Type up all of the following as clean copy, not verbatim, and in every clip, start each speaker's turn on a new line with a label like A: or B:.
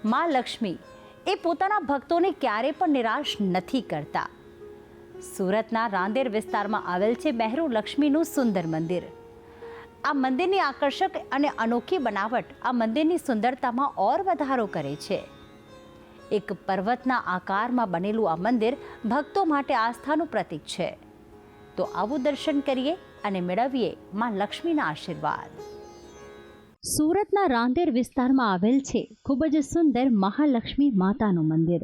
A: માં લક્ષ્મી એ પોતાના ભક્તોને ક્યારે પણ નિરાશ નથી કરતા. સુરતના રાંદેર વિસ્તારમાં આવેલ છે મહેરુ લક્ષ્મીનું સુંદર મંદિર. આ મંદિરની આકર્ષક અને અનોખી બનાવટ આ મંદિરની સુંદરતામાં ઓર વધારો કરે છે. એક પર્વતના આકારમાં બનેલું આ મંદિર ભક્તો માટે આસ્થાનું પ્રતીક છે. તો આવું દર્શન કરીએ અને મેળવીએ માં લક્ષ્મીના આશીર્વાદ. સુરતના રાંદેર વિસ્તારમાં આવેલ છે ખૂબ જ સુંદર મહાલક્ષ્મી માતાનું મંદિર,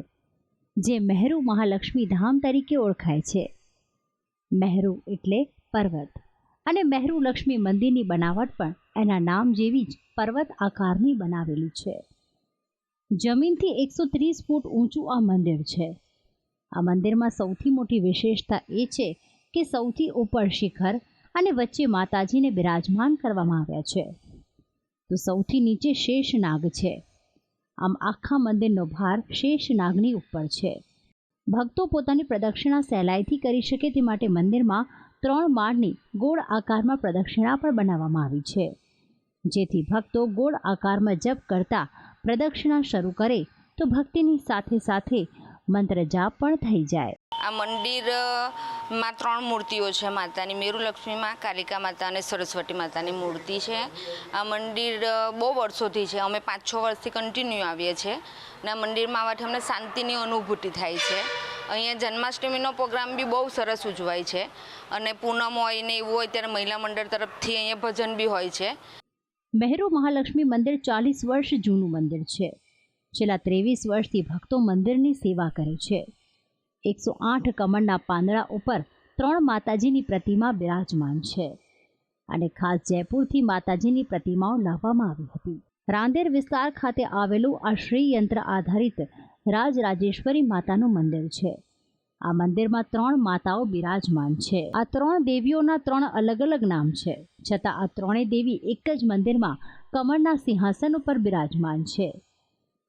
A: જે મહેરુ મહાલક્ષ્મી ધામ તરીકે ઓળખાય છે. મહેરુ એટલે પર્વત અને મહેરુ લક્ષ્મી મંદિરની બનાવટ પણ એના નામ જેવી જ પર્વત આકારની બનાવેલી છે. જમીનથી 130 ફૂટ ઊંચું આ મંદિર છે. આ મંદિરમાં સૌથી મોટી વિશેષતા એ છે કે સૌથી ઉપર શિખર અને વચ્ચે માતાજીને બિરાજમાન કરવામાં આવ્યા છે. તો સૌથી નીચે શેષનાગ છે. આમ આખા મંદિરનો ભાર શેષનાગની ઉપર છે. ભક્તો પોતાની પ્રદક્ષિણા સહેલાઈથી કરી શકે તે માટે મંદિરમાં 3 માળની ગોળ આકારમાં પ્રદક્ષિણા પણ બનાવવામાં આવી છે, જેથી ભક્તો ગોળ આકારમાં જપ કરતા પ્રદક્ષિણા શરૂ કરે તો ભક્તિની સાથે સાથે મંત્ર જાપ પણ થઈ જાય.
B: આ મંદિરમાં 3 મૂર્તિઓ છે માતાની. મેરુ લક્ષ્મીમાં, કાલિકા માતા અને સરસ્વતી માતાની મૂર્તિ છે. આ મંદિર બહુ વર્ષોથી છે. અમે 5-6 વર્ષથી કન્ટિન્યુ આવીએ છીએ અને આ મંદિરમાં આવવાથી અમને શાંતિની અનુભૂતિ થાય છે. અહીંયા જન્માષ્ટમીનો પ્રોગ્રામ બી બહુ સરસ ઉજવાય છે અને પૂનમ હોય ને એવું હોય ત્યારે મહિલા મંડળ તરફથી અહીંયા ભજન બી હોય છે.
A: મહેરુ મહાલક્ષ્મી મંદિર 40 વર્ષ જૂનું મંદિર છે. છેલ્લા 23 વર્ષથી ભક્તો મંદિરની સેવા કરે છે. 108 કમળના પાંદડા ઉપર 3 માતાજીની પ્રતિમા બિરાજમાન છે અને ખાસ જયપુરથી માતાજીની પ્રતિમાઓ લાવવામાં આવી હતી. રાંદેર વિસ્તાર ખાતે આવેલું આ શ્રી યંત્ર આધારિત રાજરાજેશ્વરી માતાનું મંદિર છે. આ મંદિરમાં 3 માતાઓ બિરાજમાન છે. આ 3 દેવીઓના 3 અલગ અલગ નામ છે, છતાં આ 3 દેવી એક જ મંદિરમાં કમળના સિંહાસન ઉપર બિરાજમાન છે.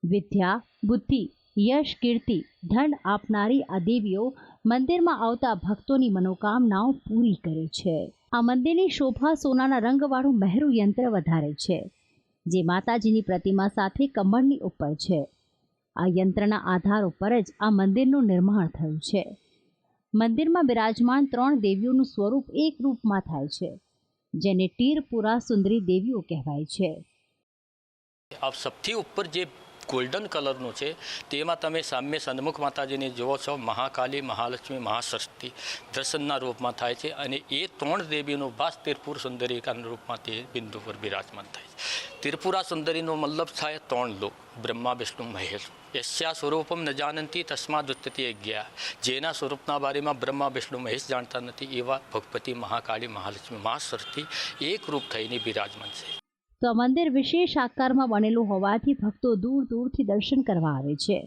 A: વિદ્યા, બુદ્ધિ, યશ, કીર્તિ, ધન આપનારી આ દેવીઓ મંદિરમાં આવતા ભક્તોની મનોકામનાઓ પૂરી કરે છે. આ મંદિરની શોભા સોનાના રંગવાળું મહેરુ યંત્ર વધારે છે, જે માતાજીની પ્રતિમા સાથે કમળની ઉપર છે. આ યંત્રના આધાર ઉપર જ આ મંદિરનું નિર્માણ થયું છે. મંદિરમાં બિરાજમાન 3 દેવીઓનું સ્વરૂપ એક રૂપમાં થાય છે, જેને તીરપુરા સુંદરી દેવીઓ કહેવાય છે.
C: આપ સૌથી ઉપર જે ગોલ્ડન કલરનું છે તેમાં તમે સામે સન્મુખ માતાજીને જુઓ છો. મહાકાલી, મહાલક્ષ્મી, મહાસરસ્વતી દર્શનના રૂપમાં થાય છે અને એ 3 દેવીનો વાસ તિરપુર સુંદરીકાના રૂપમાં તે બિંદુ પર બિરાજમાન થાય છે. તિરપુરા સુંદરીનો મતલબ થાય 3 લોક, બ્રહ્મા, વિષ્ણુ, મહેશ. યસ્યા સ્વરૂપમ ન જાનંતી તસ્માદુત્તતિ અજ્ઞા. જેના સ્વરૂપના બારેમાં બ્રહ્મા, વિષ્ણુ, મહેશ જાણતા નથી એવા ભગવતી મહાકાળી, મહાલક્ષ્મી, મહાસરસ્વતી એક રૂપ થઈને બિરાજમાન છે.
A: તો આ મંદિર વિશેષ આકારમાં બનેલું હોવાથી ભક્તો દૂર દૂરથી દર્શન કરવા આવે છે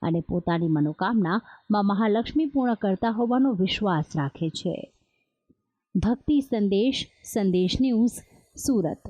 A: અને પોતાની મનોકામના માં મહાલક્ષ્મી પૂર્ણ કરતા હોવાનો વિશ્વાસ રાખે છે. ભક્તિ સંદેશ, સંદેશ ન્યૂઝ, સુરત.